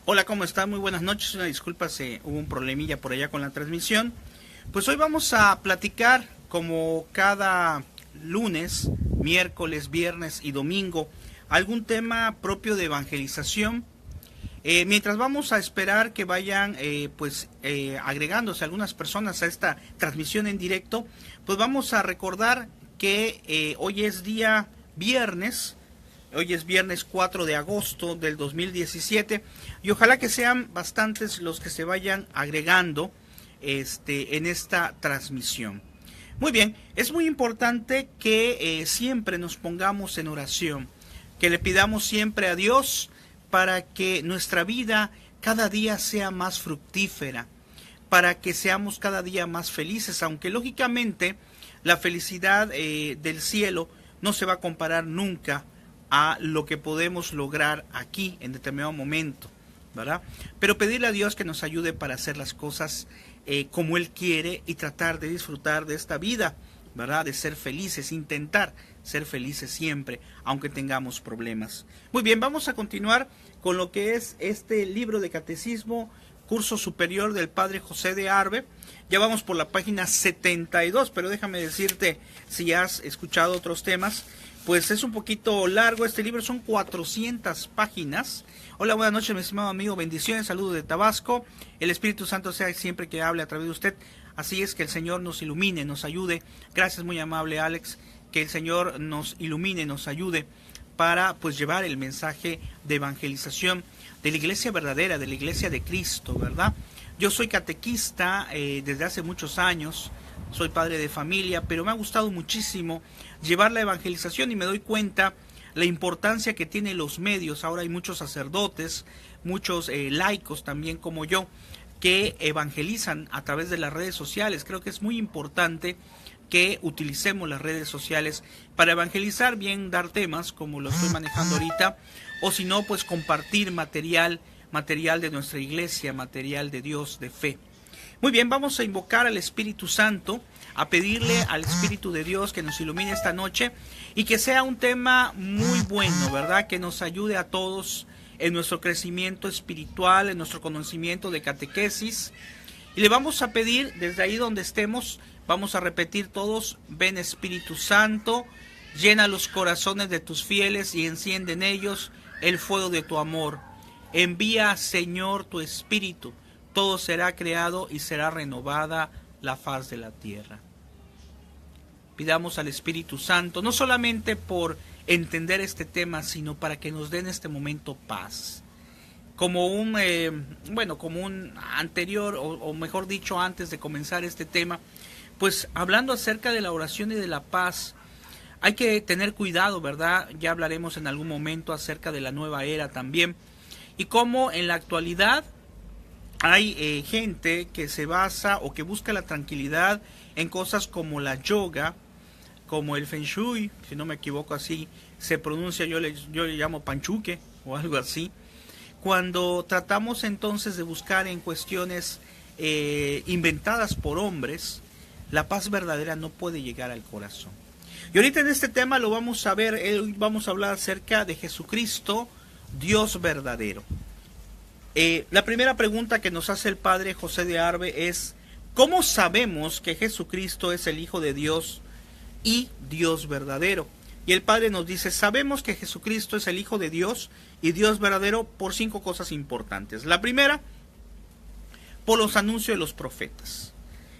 Hola, ¿cómo está? Muy buenas noches. Una disculpa, hubo un problemilla por allá con la transmisión. Pues hoy vamos a platicar, como cada lunes, miércoles, viernes y domingo, algún tema propio de evangelización. Mientras vamos a esperar que vayan agregándose algunas personas a esta transmisión en directo, pues vamos a recordar que hoy es día viernes. Hoy es viernes 4 de agosto del 2017 y ojalá que sean bastantes los que se vayan agregando en esta transmisión. Muy bien, es muy importante que siempre nos pongamos en oración, que le pidamos siempre a Dios para que nuestra vida cada día sea más fructífera, para que seamos cada día más felices, aunque lógicamente la felicidad del cielo no se va a comparar nunca a lo que podemos lograr aquí en determinado momento, ¿verdad? Pero pedirle a Dios que nos ayude para hacer las cosas como Él quiere y tratar de disfrutar de esta vida, ¿verdad? De ser felices, intentar ser felices siempre, aunque tengamos problemas. Muy bien, vamos a continuar con lo que es este libro de catecismo, curso superior del Padre José de Arbe. Ya vamos por la página 72, pero déjame decirte, si has escuchado otros temas, pues es un poquito largo este libro, son 400 páginas. Hola, buenas noches, mi estimado amigo, bendiciones, saludos de Tabasco. El Espíritu Santo sea siempre que hable a través de usted. Así es, que el Señor nos ilumine, nos ayude. Gracias, muy amable Alex, que el Señor nos ilumine, nos ayude para pues llevar el mensaje de evangelización de la iglesia verdadera, de la iglesia de Cristo, ¿verdad? Yo soy catequista desde hace muchos años, soy padre de familia, pero me ha gustado muchísimo llevar la evangelización y me doy cuenta la importancia que tienen los medios. Ahora hay muchos sacerdotes, muchos laicos también como yo, que evangelizan a través de las redes sociales. Creo que es muy importante que utilicemos las redes sociales para evangelizar, bien dar temas como lo estoy manejando ahorita, o si no, pues compartir material de nuestra iglesia, material de Dios, de fe. Muy bien, vamos a invocar al Espíritu Santo, a pedirle al Espíritu de Dios que nos ilumine esta noche y que sea un tema muy bueno, ¿verdad? Que nos ayude a todos en nuestro crecimiento espiritual, en nuestro conocimiento de catequesis. Y le vamos a pedir, desde ahí donde estemos, vamos a repetir todos: ven Espíritu Santo, llena los corazones de tus fieles y enciende en ellos el fuego de tu amor. Envía, Señor, tu Espíritu, todo será creado y será renovada la faz de la tierra. Pidamos al Espíritu Santo, no solamente por entender este tema, sino para que nos dé en este momento paz. Como un anterior, o mejor dicho, antes de comenzar este tema, pues hablando acerca de la oración y de la paz, hay que tener cuidado, ¿verdad? Ya hablaremos en algún momento acerca de la nueva era también, y cómo en la actualidad hay gente que se basa o que busca la tranquilidad en cosas como la yoga, como el feng shui, si no me equivoco así se pronuncia, yo le llamo panchuque o algo así. Cuando tratamos entonces de buscar en cuestiones inventadas por hombres, la paz verdadera no puede llegar al corazón. Y ahorita en este tema lo vamos a ver, vamos a hablar acerca de Jesucristo, Dios verdadero. La primera pregunta que nos hace el Padre José de Arbe es: ¿cómo sabemos que Jesucristo es el Hijo de Dios y Dios verdadero? Y el Padre nos dice: sabemos que Jesucristo es el Hijo de Dios y Dios verdadero por 5 cosas importantes. La primera, por los anuncios de los profetas.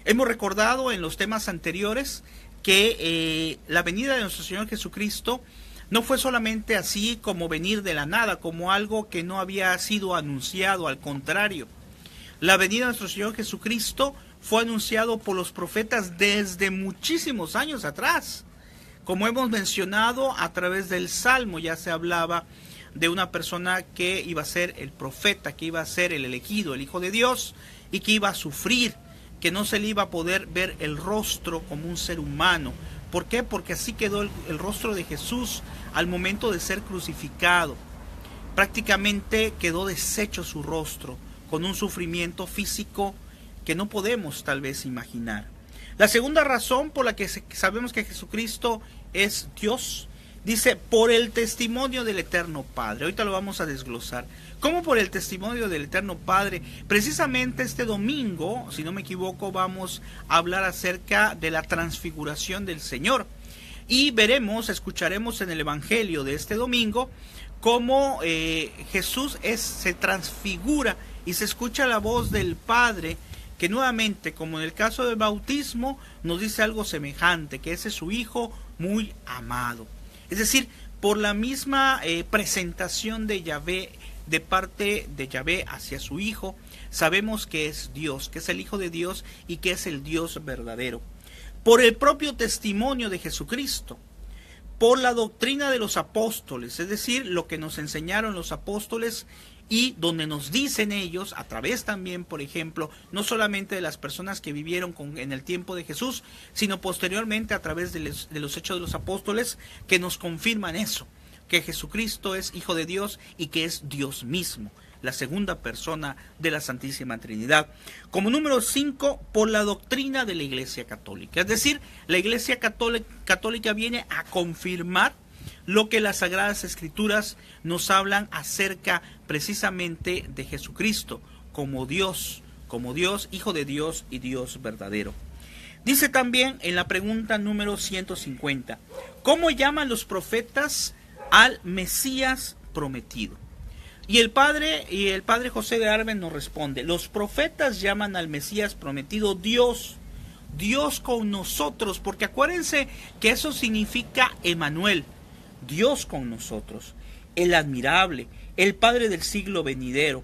Hemos recordado en los temas anteriores que la venida de nuestro Señor Jesucristo no fue solamente así como venir de la nada, como algo que no había sido anunciado. Al contrario, la venida de nuestro Señor Jesucristo fue anunciado por los profetas desde muchísimos años atrás. Como hemos mencionado, a través del Salmo ya se hablaba de una persona que iba a ser el profeta, que iba a ser el elegido, el Hijo de Dios, y que iba a sufrir, que no se le iba a poder ver el rostro como un ser humano. ¿Por qué? Porque así quedó el rostro de Jesús al momento de ser crucificado. Prácticamente quedó deshecho su rostro, con un sufrimiento físico que no podemos tal vez imaginar. La segunda razón por la que sabemos que Jesucristo es Dios Dice, por el testimonio del Eterno Padre. Ahorita lo vamos a desglosar. ¿Cómo por el testimonio del Eterno Padre? Precisamente este domingo, si no me equivoco, vamos a hablar acerca de la transfiguración del Señor. Y escucharemos en el Evangelio de este domingo cómo Jesús se transfigura y se escucha la voz del Padre, que nuevamente, como en el caso del bautismo, nos dice algo semejante, que ese es su Hijo muy amado. Es decir, por la misma presentación de Yahvé, de parte de Yahvé hacia su Hijo, sabemos que es Dios, que es el Hijo de Dios y que es el Dios verdadero. Por el propio testimonio de Jesucristo, por la doctrina de los apóstoles, es decir, lo que nos enseñaron los apóstoles y donde nos dicen ellos, a través también, por ejemplo, no solamente de las personas que vivieron en el tiempo de Jesús, sino posteriormente a través de los hechos de los apóstoles, que nos confirman eso, que Jesucristo es Hijo de Dios y que es Dios mismo, la segunda persona de la Santísima Trinidad. Como número 5, por la doctrina de la Iglesia Católica. Es decir, la Iglesia Católica viene a confirmar lo que las Sagradas Escrituras nos hablan acerca precisamente de Jesucristo, como Dios, Hijo de Dios y Dios verdadero. Dice también en la pregunta número 150, ¿cómo llaman los profetas al Mesías prometido? Y el padre José de Arben nos responde, los profetas llaman al Mesías prometido Dios con nosotros, porque acuérdense que eso significa Emmanuel, Dios con nosotros, el admirable, el Padre del siglo venidero.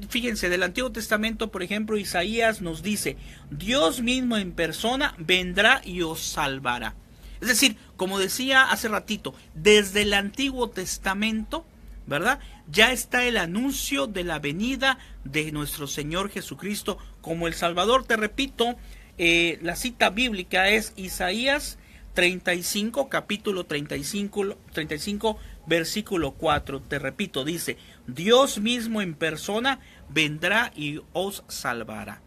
Fíjense, del Antiguo Testamento, por ejemplo, Isaías nos dice, Dios mismo en persona vendrá y os salvará. Es decir, como decía hace ratito, desde el Antiguo Testamento, ¿verdad?, ya está el anuncio de la venida de nuestro Señor Jesucristo como el Salvador. Te repito, la cita bíblica es Isaías 35, capítulo 35, versículo 4. Te repito, dice, Dios mismo en persona vendrá y os salvará.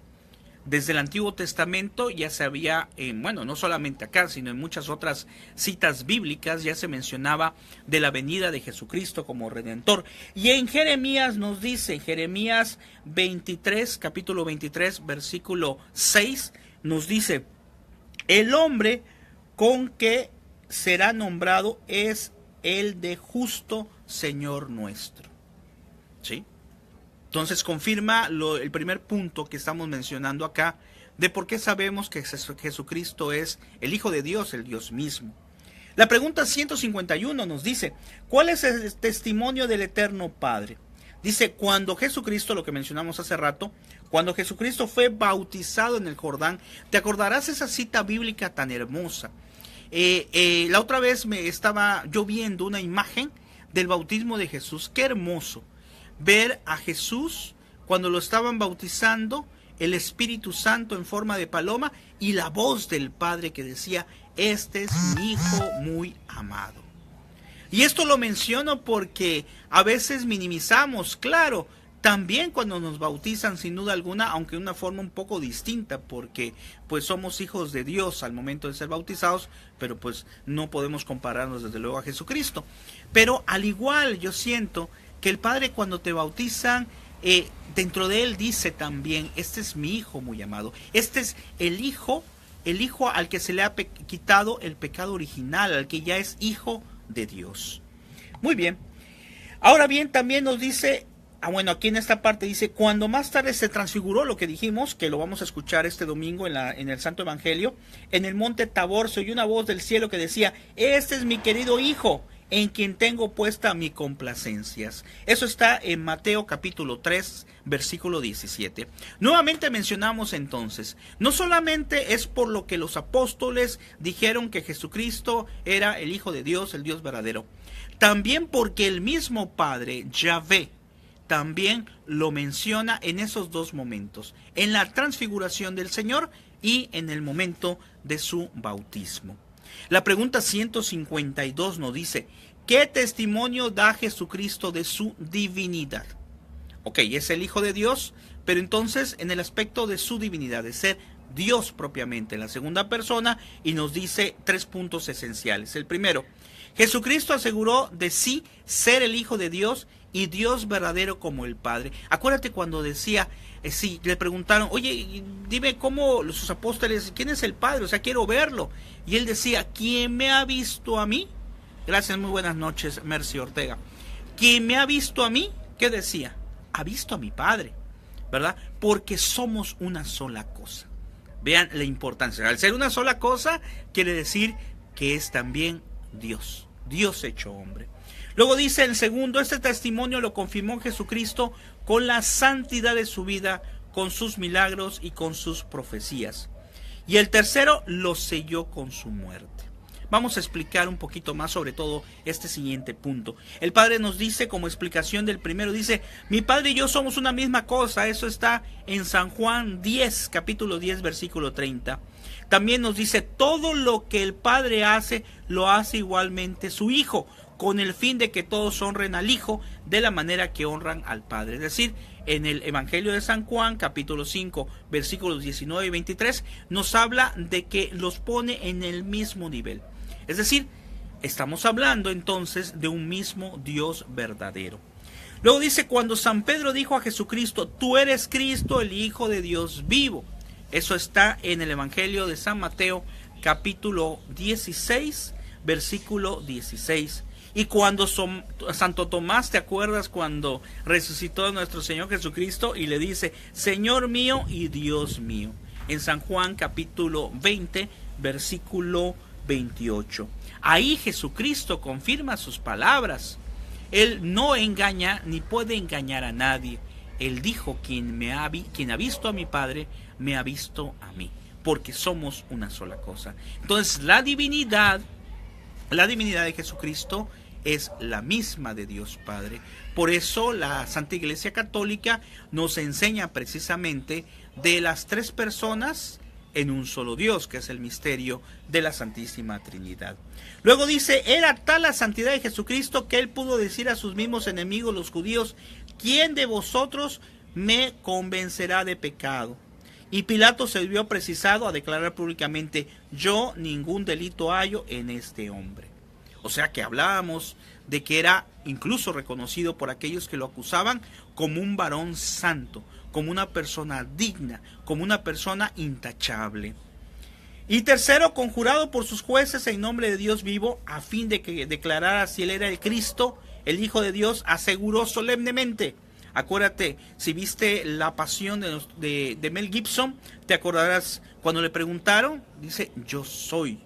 Desde el Antiguo Testamento ya se había, no solamente acá, sino en muchas otras citas bíblicas ya se mencionaba de la venida de Jesucristo como Redentor. Y en Jeremías nos dice, Jeremías 23, capítulo 23, versículo 6, nos dice, el hombre con que será nombrado es el de justo Señor nuestro. ¿Sí? Entonces confirma el primer punto que estamos mencionando acá, de por qué sabemos que Jesucristo es el Hijo de Dios, el Dios mismo. La pregunta 151 nos dice, ¿cuál es el testimonio del Eterno Padre? Dice, cuando Jesucristo, lo que mencionamos hace rato, cuando Jesucristo fue bautizado en el Jordán, te acordarás esa cita bíblica tan hermosa. La otra vez me estaba yo viendo una imagen del bautismo de Jesús. Qué hermoso ver a Jesús cuando lo estaban bautizando, el Espíritu Santo en forma de paloma y la voz del Padre que decía, este es mi Hijo muy amado. Y esto lo menciono porque a veces minimizamos, claro, también cuando nos bautizan sin duda alguna, aunque de una forma un poco distinta, porque pues somos hijos de Dios al momento de ser bautizados, pero pues no podemos compararnos desde luego a Jesucristo. Pero al igual yo siento que el Padre cuando te bautizan, dentro de él dice también, este es mi Hijo muy amado, este es el hijo al que se le ha quitado el pecado original, al que ya es Hijo de Dios. Muy bien. Ahora bien, también nos dice, aquí en esta parte dice, cuando más tarde se transfiguró, lo que dijimos, que lo vamos a escuchar este domingo en el Santo Evangelio, en el monte Tabor se oyó una voz del cielo que decía, este es mi querido Hijo, en quien tengo puesta mi complacencias. Eso está en Mateo capítulo 3, versículo 17. Nuevamente mencionamos entonces, no solamente es por lo que los apóstoles dijeron que Jesucristo era el Hijo de Dios, el Dios verdadero, también porque el mismo Padre, Yahvé, también lo menciona en esos dos momentos, en la transfiguración del Señor y en el momento de su bautismo. La pregunta 152 nos dice, ¿qué testimonio da Jesucristo de su divinidad? Es el Hijo de Dios, pero entonces en el aspecto de su divinidad, de ser Dios propiamente, en la segunda persona, y nos dice 3 puntos esenciales. El primero, Jesucristo aseguró de sí ser el Hijo de Dios y Dios verdadero como el Padre. Acuérdate cuando decía, sí, le preguntaron, oye, dime cómo sus apóstoles, ¿quién es el Padre? O sea, quiero verlo. Y él decía, ¿quién me ha visto a mí? Gracias, muy buenas noches, Mercy Ortega. ¿Quién me ha visto a mí? ¿Qué decía? Ha visto a mi Padre, ¿verdad? Porque somos una sola cosa. Vean la importancia. Al ser una sola cosa, quiere decir que es también Dios. Dios hecho hombre. Luego dice el segundo, este testimonio lo confirmó Jesucristo con la santidad de su vida, con sus milagros y con sus profecías. Y el tercero lo selló con su muerte. Vamos a explicar un poquito más sobre todo este siguiente punto. El Padre nos dice, como explicación del primero, dice, mi Padre y yo somos una misma cosa. Eso está en San Juan 10, capítulo 10, versículo 30. También nos dice, todo lo que el Padre hace, lo hace igualmente su Hijo, con el fin de que todos honren al Hijo de la manera que honran al Padre. Es decir, en el Evangelio de San Juan, capítulo 5, versículos 19 y 23, nos habla de que los pone en el mismo nivel. Es decir, estamos hablando entonces de un mismo Dios verdadero. Luego dice, cuando San Pedro dijo a Jesucristo, tú eres Cristo, el Hijo de Dios vivo. Eso está en el Evangelio de San Mateo, capítulo 16, versículo 16. Y cuando Santo Tomás, ¿te acuerdas cuando resucitó a nuestro Señor Jesucristo y le dice, Señor mío y Dios mío? En San Juan capítulo 20, versículo 28. Ahí Jesucristo confirma sus palabras. Él no engaña ni puede engañar a nadie. Él dijo, quien ha visto a mi Padre, me ha visto a mí, porque somos una sola cosa. Entonces la divinidad de Jesucristo es la misma de Dios Padre. Por eso la Santa Iglesia Católica nos enseña precisamente de las tres personas en un solo Dios, que es el misterio de la Santísima Trinidad. Luego dice, era tal la santidad de Jesucristo que él pudo decir a sus mismos enemigos, los judíos, ¿quién de vosotros me convencerá de pecado? Y Pilato se vio precisado a declarar públicamente, yo ningún delito hallo en este hombre. O sea que hablábamos de que era incluso reconocido por aquellos que lo acusaban como un varón santo, como una persona digna, como una persona intachable. Y tercero, conjurado por sus jueces en nombre de Dios vivo, a fin de que declarara si él era el Cristo, el Hijo de Dios, aseguró solemnemente. Acuérdate, si viste La Pasión de Mel Gibson, te acordarás cuando le preguntaron, dice, yo soy.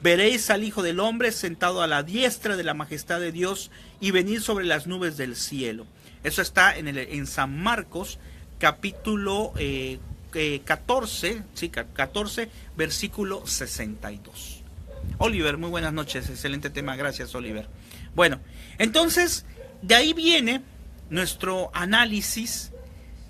Veréis al Hijo del Hombre sentado a la diestra de la majestad de Dios y venir sobre las nubes del cielo. Eso está en San Marcos, capítulo 14, versículo 62. Oliver, muy buenas noches, excelente tema, gracias Oliver. Bueno, entonces, de ahí viene nuestro análisis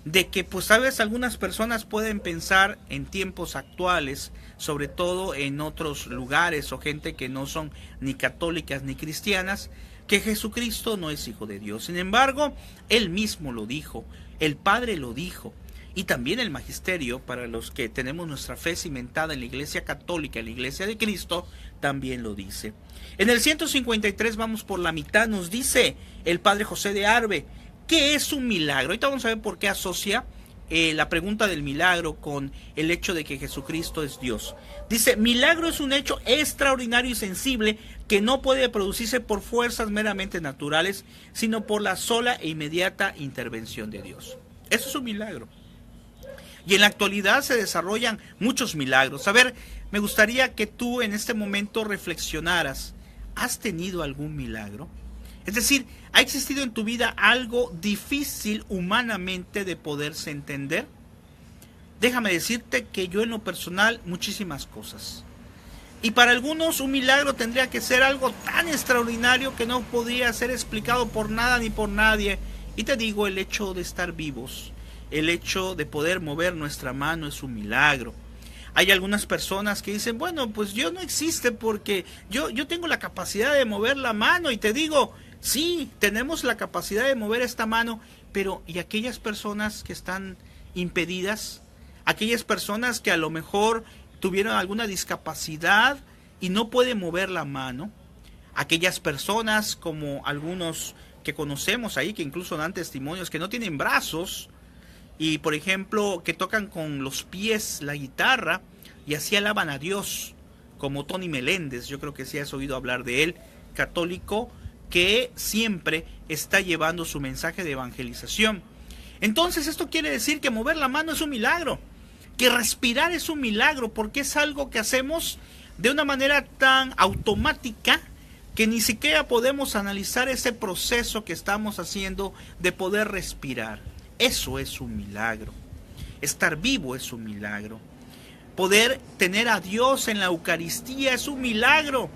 de que, pues, sabes, algunas personas pueden pensar en tiempos actuales, sobre todo en otros lugares o gente que no son ni católicas ni cristianas, que Jesucristo no es Hijo de Dios. Sin embargo, Él mismo lo dijo, el Padre lo dijo, y también el Magisterio, para los que tenemos nuestra fe cimentada en la Iglesia Católica, en la Iglesia de Cristo, también lo dice. En el 153, vamos por la mitad, nos dice el Padre José de Arbe, ¿qué es un milagro? Ahorita vamos a ver por qué asocia la pregunta del milagro con el hecho de que Jesucristo es Dios. Dice, milagro es un hecho extraordinario y sensible que no puede producirse por fuerzas meramente naturales, sino por la sola e inmediata intervención de Dios. Eso es un milagro. Y en la actualidad se desarrollan muchos milagros. A ver, me gustaría que tú en este momento reflexionaras. ¿Has tenido algún milagro? Es decir, ¿ha existido en tu vida algo difícil humanamente de poderse entender? Déjame decirte que yo en lo personal, muchísimas cosas. Y para algunos un milagro tendría que ser algo tan extraordinario que no podría ser explicado por nada ni por nadie. Y te digo, el hecho de estar vivos, el hecho de poder mover nuestra mano es un milagro. Hay algunas personas que dicen, bueno, pues Dios no existe porque yo tengo la capacidad de mover la mano. Y te digo, sí, tenemos la capacidad de mover esta mano, pero ¿y aquellas personas que están impedidas? Aquellas personas que a lo mejor tuvieron alguna discapacidad y no pueden mover la mano. aquellas personas como algunos que conocemos ahí, que incluso dan testimonios, que no tienen brazos y por ejemplo que tocan con los pies la guitarra y así alaban a Dios, como Tony Meléndez. Yo creo que sí has oído hablar de él, católico, que siempre está llevando su mensaje de evangelización. Entonces esto quiere decir que mover la mano es un milagro, que respirar es un milagro, porque es algo que hacemos de una manera tan automática que ni siquiera podemos analizar ese proceso que estamos haciendo de poder respirar. Eso es un milagro. Estar vivo es un milagro. Poder tener a Dios en la Eucaristía es un milagro.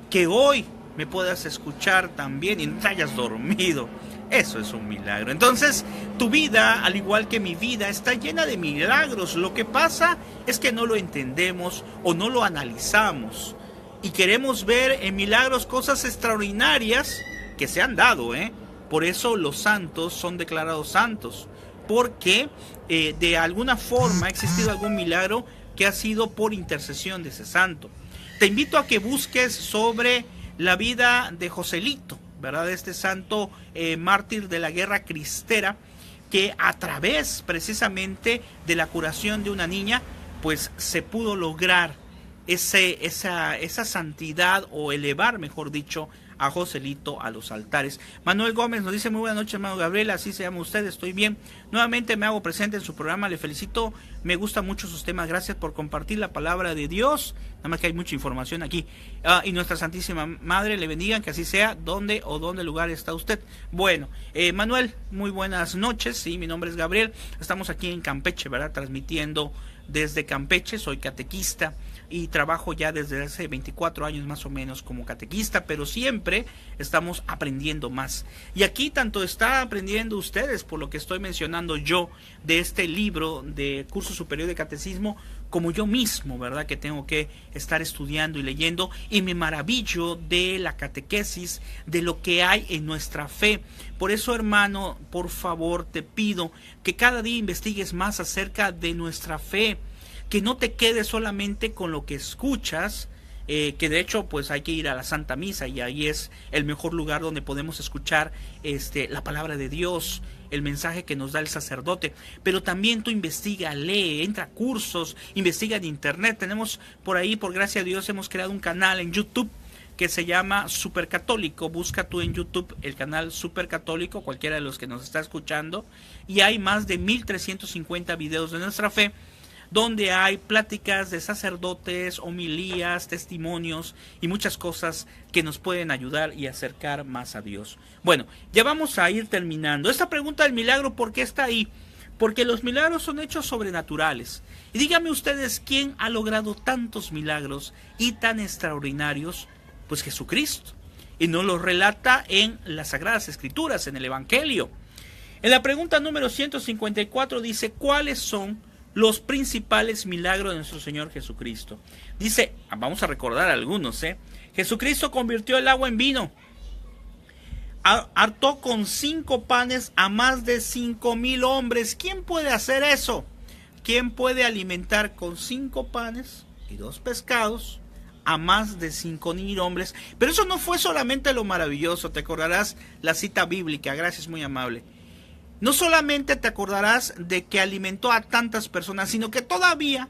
Que hoy me puedas escuchar también y no te hayas dormido, eso es un milagro. Entonces, tu vida, al igual que mi vida, está llena de milagros. Lo que pasa es que no lo entendemos o no lo analizamos. Y queremos ver en milagros cosas extraordinarias que se han dado, Por eso los santos son declarados santos. Porque de alguna forma ha existido algún milagro que ha sido por intercesión de ese santo. Te invito a que busques sobre la vida de Joselito, ¿verdad? Este santo mártir de la guerra cristera, que a través precisamente de la curación de una niña, pues se pudo lograr esa santidad, o elevar, mejor dicho, a Joselito a los altares. Manuel Gómez nos dice: muy buenas noches, hermano Gabriel, así se llama usted, estoy bien. Nuevamente me hago presente en su programa, le felicito, me gustan mucho sus temas, gracias por compartir la palabra de Dios, nada más que hay mucha información aquí. Y nuestra Santísima Madre le bendiga, que así sea. ¿Dónde lugar está usted? Bueno, Manuel, muy buenas noches, sí, mi nombre es Gabriel, estamos aquí en Campeche, ¿verdad? Transmitiendo desde Campeche, soy catequista y trabajo ya desde hace 24 años más o menos como catequista, pero siempre estamos aprendiendo más. Y aquí tanto está aprendiendo ustedes por lo que estoy mencionando yo de este libro de Curso Superior de Catecismo, como yo mismo, ¿verdad? Que tengo que estar estudiando y leyendo, y me maravillo de la catequesis, de lo que hay en nuestra fe. Por eso, hermano, por favor, te pido que cada día investigues más acerca de nuestra fe, que no te quedes solamente con lo que escuchas, que de hecho pues hay que ir a la Santa Misa, y ahí es el mejor lugar donde podemos escuchar la palabra de Dios, el mensaje que nos da el sacerdote. Pero también tú investiga, lee, entra a cursos, investiga en internet. Tenemos por ahí, por gracia de Dios, hemos creado un canal en YouTube que se llama Supercatólico. Busca tú en YouTube el canal Supercatólico, cualquiera de los que nos está escuchando, y hay más de 1350 videos de nuestra fe, donde hay pláticas de sacerdotes, homilías, testimonios y muchas cosas que nos pueden ayudar y acercar más a Dios. Bueno, ya vamos a ir terminando. Esta pregunta del milagro, ¿por qué está ahí? Porque los milagros son hechos sobrenaturales. Y díganme ustedes, ¿quién ha logrado tantos milagros y tan extraordinarios? Pues Jesucristo. Y nos lo relata en las Sagradas Escrituras, en el Evangelio. En la pregunta número 154 dice: ¿cuáles son los principales milagros de nuestro Señor Jesucristo? Dice, vamos a recordar algunos, Jesucristo convirtió el agua en vino, hartó con 5 panes a más de 5,000 hombres. ¿Quién puede hacer eso? ¿Quién puede alimentar con 5 panes y 2 pescados a más de 5,000 hombres? Pero eso no fue solamente lo maravilloso. Te acordarás la cita bíblica, gracias, muy amable. No solamente te acordarás de que alimentó a tantas personas, sino que todavía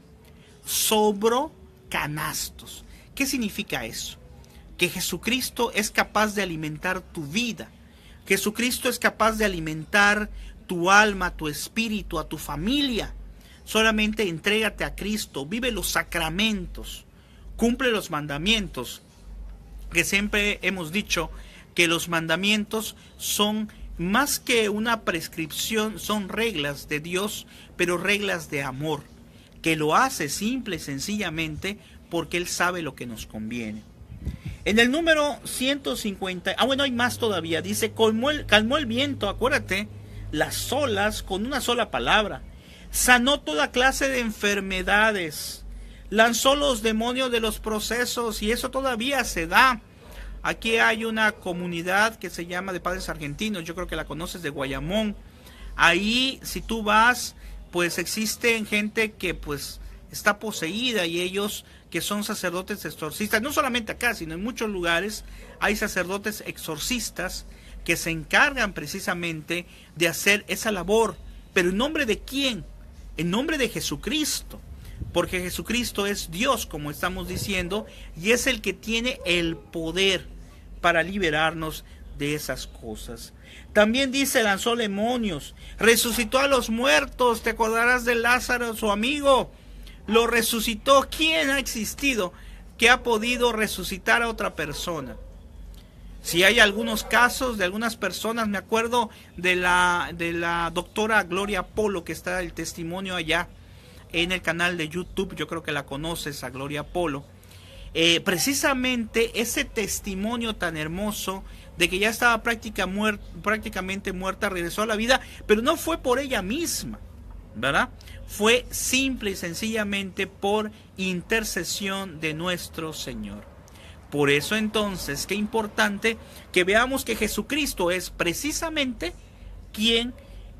sobró canastos. ¿Qué significa eso? Que Jesucristo es capaz de alimentar tu vida. Jesucristo es capaz de alimentar tu alma, tu espíritu, a tu familia. Solamente entrégate a Cristo, vive los sacramentos, cumple los mandamientos. Que siempre hemos dicho que los mandamientos son más que una prescripción, son reglas de Dios, pero reglas de amor, que lo hace simple y sencillamente porque Él sabe lo que nos conviene. En el número 150, bueno, hay más todavía, dice, calmó el viento, acuérdate, las olas con una sola palabra, sanó toda clase de enfermedades, lanzó los demonios de los procesos, y eso todavía se da. Aquí hay una comunidad que se llama de Padres Argentinos, yo creo que la conoces, de Guayamón. Ahí, si tú vas, pues existen gente que pues está poseída, y ellos que son sacerdotes exorcistas, no solamente acá, sino en muchos lugares hay sacerdotes exorcistas que se encargan precisamente de hacer esa labor. ¿Pero en nombre de quién? En nombre de Jesucristo, porque Jesucristo es Dios, como estamos diciendo, y es el que tiene el poder para liberarnos de esas cosas. También dice, lanzó demonios, resucitó a los muertos. Te acordarás de Lázaro, su amigo, lo resucitó. ¿Quién ha existido que ha podido resucitar a otra persona? Si hay algunos casos de algunas personas, me acuerdo de la doctora Gloria Polo, que está el testimonio allá en el canal de YouTube, yo creo que la conoces, a Gloria Polo. Precisamente ese testimonio tan hermoso de que ya estaba prácticamente muerta, regresó a la vida, pero no fue por ella misma, ¿verdad? Fue simple y sencillamente por intercesión de nuestro Señor. Por eso entonces, qué importante que veamos que Jesucristo es precisamente quien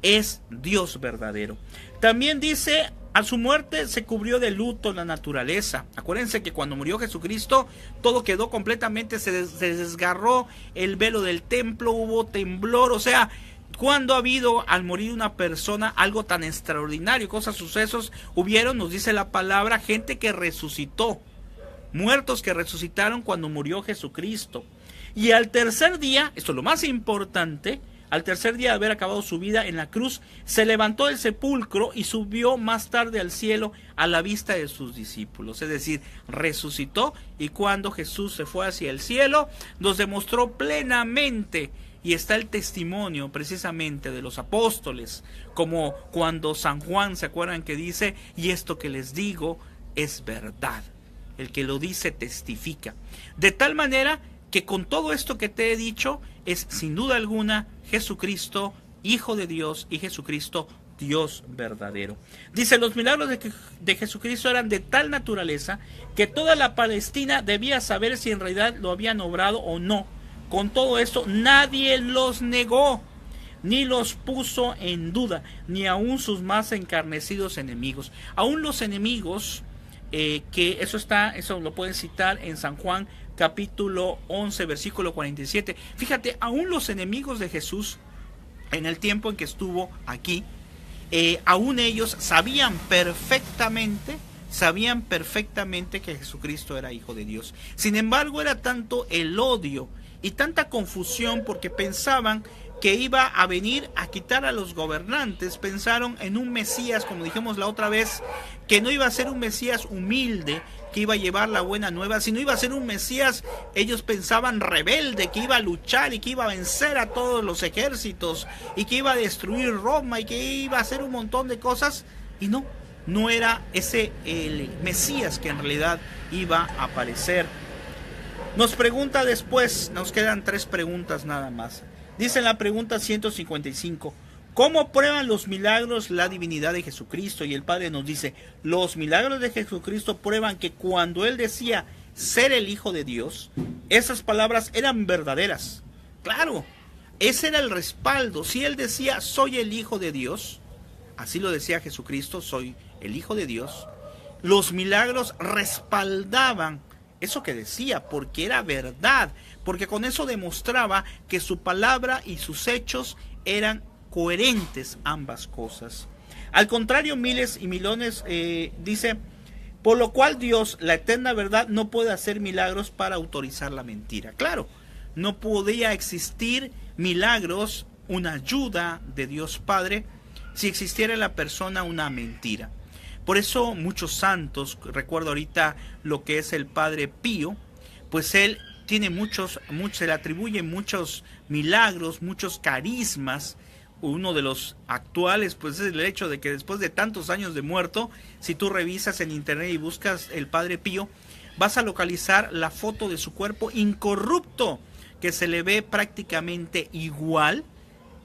es Dios verdadero. También dice, a su muerte se cubrió de luto la naturaleza. Acuérdense que cuando murió Jesucristo, todo quedó completamente, se desgarró el velo del templo, hubo temblor. O sea, cuando ha habido al morir una persona algo tan extraordinario, cosas, sucesos, hubieron, nos dice la palabra, gente que resucitó. Muertos que resucitaron cuando murió Jesucristo. Y al tercer día, esto es lo más importante, al tercer día de haber acabado su vida en la cruz, se levantó del sepulcro y subió más tarde al cielo a la vista de sus discípulos. Es decir, resucitó, y cuando Jesús se fue hacia el cielo, nos demostró plenamente, y está el testimonio precisamente de los apóstoles, como cuando San Juan, ¿se acuerdan que dice? Y esto que les digo es verdad. El que lo dice testifica. De tal manera que con todo esto que te he dicho, es sin duda alguna Jesucristo, Hijo de Dios, y Jesucristo, Dios verdadero. Dice, los milagros de Jesucristo eran de tal naturaleza que toda la Palestina debía saber si en realidad lo habían obrado o no. Con todo esto, nadie los negó, ni los puso en duda, ni aun sus más encarnecidos enemigos. Aún los enemigos, que eso lo pueden citar en San Juan capítulo 11 versículo 47. Fíjate, aún los enemigos de Jesús en el tiempo en que estuvo aquí, aún ellos sabían perfectamente que Jesucristo era Hijo de Dios. Sin embargo, era tanto el odio y tanta confusión, porque pensaban que iba a venir a quitar a los gobernantes. Pensaron en un Mesías, como dijimos la otra vez, que no iba a ser un Mesías humilde, que iba a llevar la buena nueva, sino iba a ser un Mesías, ellos pensaban, rebelde, que iba a luchar y que iba a vencer a todos los ejércitos, y que iba a destruir Roma, y que iba a hacer un montón de cosas, y no era ese el Mesías que en realidad iba a aparecer. Nos pregunta después, nos quedan 3 preguntas nada más. Dice en la pregunta 155, ¿cómo prueban los milagros la divinidad de Jesucristo? Y el Padre nos dice, los milagros de Jesucristo prueban que cuando Él decía ser el Hijo de Dios, esas palabras eran verdaderas. Claro, ese era el respaldo. Si Él decía, soy el Hijo de Dios, así lo decía Jesucristo, soy el Hijo de Dios, los milagros respaldaban eso que decía, porque era verdad, porque con eso demostraba que su palabra y sus hechos eran coherentes, ambas cosas. Al contrario, miles y millones, dice, por lo cual Dios, la eterna verdad, no puede hacer milagros para autorizar la mentira. Claro, no podía existir milagros, una ayuda de Dios Padre, si existiera en la persona una mentira. Por eso muchos santos, recuerdo ahorita lo que es el Padre Pío, pues él tiene se le atribuyen muchos milagros, muchos carismas. Uno de los actuales, pues es el hecho de que después de tantos años de muerto, si tú revisas en internet y buscas el Padre Pío, vas a localizar la foto de su cuerpo incorrupto, que se le ve prácticamente igual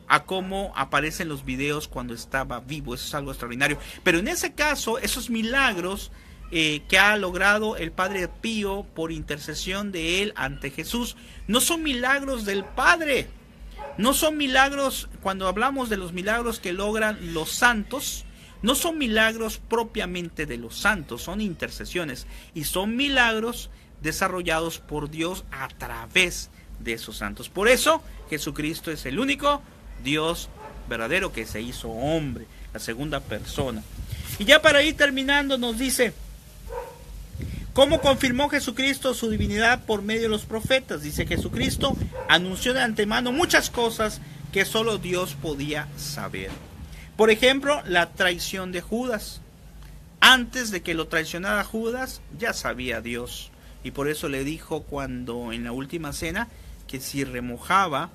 a cómo aparecen los videos cuando estaba vivo. Eso es algo extraordinario. Pero en ese caso, esos milagros que ha logrado el Padre Pío por intercesión de él ante Jesús, no son milagros del Padre. No son milagros, cuando hablamos de los milagros que logran los santos, no son milagros propiamente de los santos, son intercesiones y son milagros desarrollados por Dios a través de esos santos. Por eso Jesucristo es el único Dios verdadero que se hizo hombre, la segunda persona. Y ya para ir terminando nos dice: ¿cómo confirmó Jesucristo su divinidad por medio de los profetas? Dice: Jesucristo anunció de antemano muchas cosas que solo Dios podía saber. Por ejemplo, la traición de Judas. Antes de que lo traicionara Judas, ya sabía Dios. Y por eso le dijo cuando en la última cena que si remojaba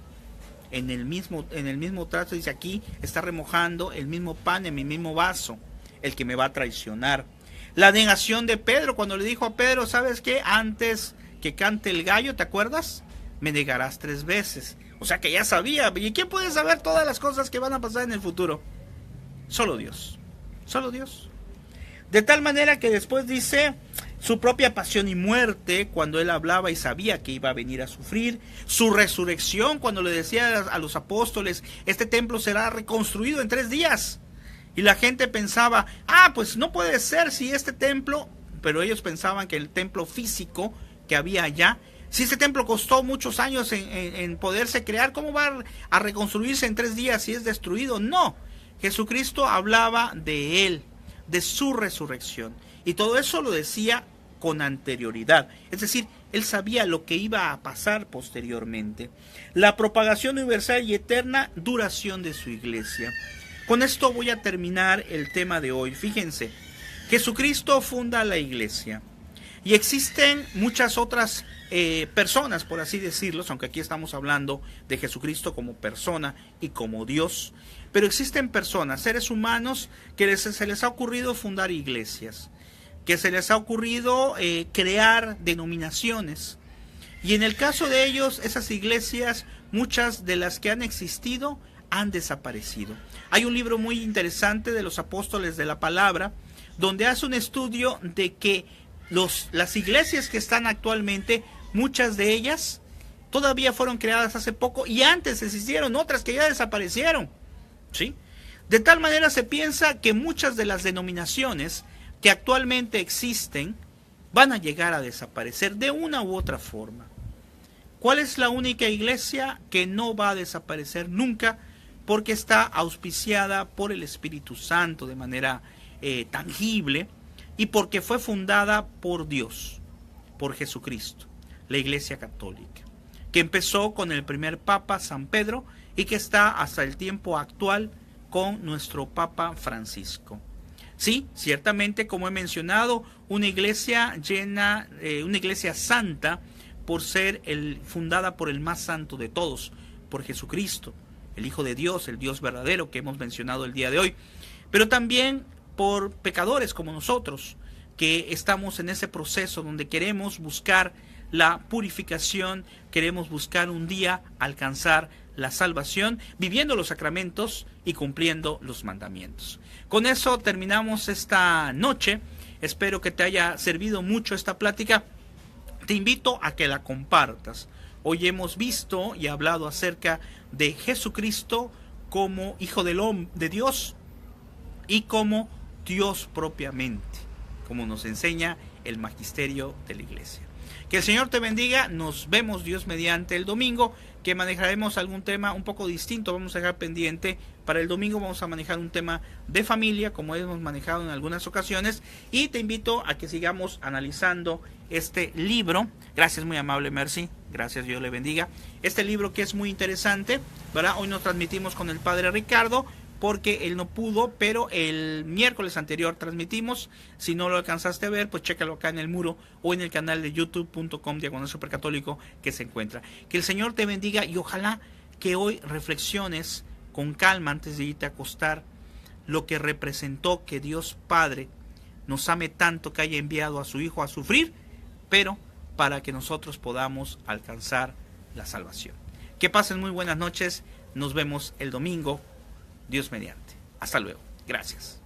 en el mismo trato, dice: aquí está remojando el mismo pan en mi mismo vaso, el que me va a traicionar. La negación de Pedro, cuando le dijo a Pedro: ¿sabes qué? Antes que cante el gallo, ¿te acuerdas? Me negarás 3 veces. O sea que ya sabía. ¿Y quién puede saber todas las cosas que van a pasar en el futuro? Solo Dios. Solo Dios. De tal manera que después dice su propia pasión y muerte, cuando él hablaba y sabía que iba a venir a sufrir. Su resurrección, cuando le decía a los apóstoles: este templo será reconstruido en 3 días. Y la gente pensaba: pues no puede ser si este templo, pero ellos pensaban que el templo físico que había allá, si este templo costó muchos años en poderse crear, ¿cómo va a reconstruirse en 3 días si es destruido? No, Jesucristo hablaba de él, de su resurrección, y todo eso lo decía con anterioridad, es decir, él sabía lo que iba a pasar posteriormente. La propagación universal y eterna duración de su iglesia. Con esto voy a terminar el tema de hoy. Fíjense, Jesucristo funda la iglesia y existen muchas otras personas, por así decirlo, aunque aquí estamos hablando de Jesucristo como persona y como Dios, pero existen personas, seres humanos, que se les ha ocurrido fundar iglesias, que se les ha ocurrido crear denominaciones, y en el caso de ellos, esas iglesias, muchas de las que han existido, han desaparecido. Hay un libro muy interesante de los apóstoles de la palabra, donde hace un estudio de que las iglesias que están actualmente, muchas de ellas todavía fueron creadas hace poco y antes existieron otras que ya desaparecieron, ¿sí? De tal manera se piensa que muchas de las denominaciones que actualmente existen van a llegar a desaparecer de una u otra forma. ¿Cuál es la única iglesia que no va a desaparecer nunca? Porque está auspiciada por el Espíritu Santo de manera tangible y porque fue fundada por Dios, por Jesucristo, la Iglesia Católica, que empezó con el primer Papa, San Pedro, y que está hasta el tiempo actual con nuestro Papa Francisco. Sí, ciertamente, como he mencionado, una iglesia llena, una iglesia santa, por ser fundada por el más santo de todos, por Jesucristo, el Hijo de Dios, el Dios verdadero que hemos mencionado el día de hoy, pero también por pecadores como nosotros, que estamos en ese proceso donde queremos buscar la purificación, queremos buscar un día alcanzar la salvación, viviendo los sacramentos y cumpliendo los mandamientos. Con eso terminamos esta noche. Espero que te haya servido mucho esta plática. Te invito a que la compartas. Hoy hemos visto y hablado acerca de Jesucristo como Hijo de Dios y como Dios propiamente, como nos enseña el magisterio de la iglesia. Que el Señor te bendiga. Nos vemos, Dios mediante, el domingo, que manejaremos algún tema un poco distinto. Vamos a dejar pendiente para el domingo. Vamos a manejar un tema de familia, como hemos manejado en algunas ocasiones, y te invito a que sigamos analizando este libro. Gracias, muy amable Mercy. Gracias, Dios le bendiga. Este libro que es muy interesante, ¿verdad? Hoy nos transmitimos con el Padre Ricardo, porque él no pudo, pero el miércoles anterior transmitimos. Si no lo alcanzaste a ver, pues chécalo acá en el muro o en el canal de youtube.com/supercatólico que se encuentra. Que el Señor te bendiga y ojalá que hoy reflexiones con calma antes de irte a acostar lo que representó que Dios Padre nos ame tanto que haya enviado a su Hijo a sufrir, pero para que nosotros podamos alcanzar la salvación. Que pasen muy buenas noches. Nos vemos el domingo, Dios mediante. Hasta luego. Gracias.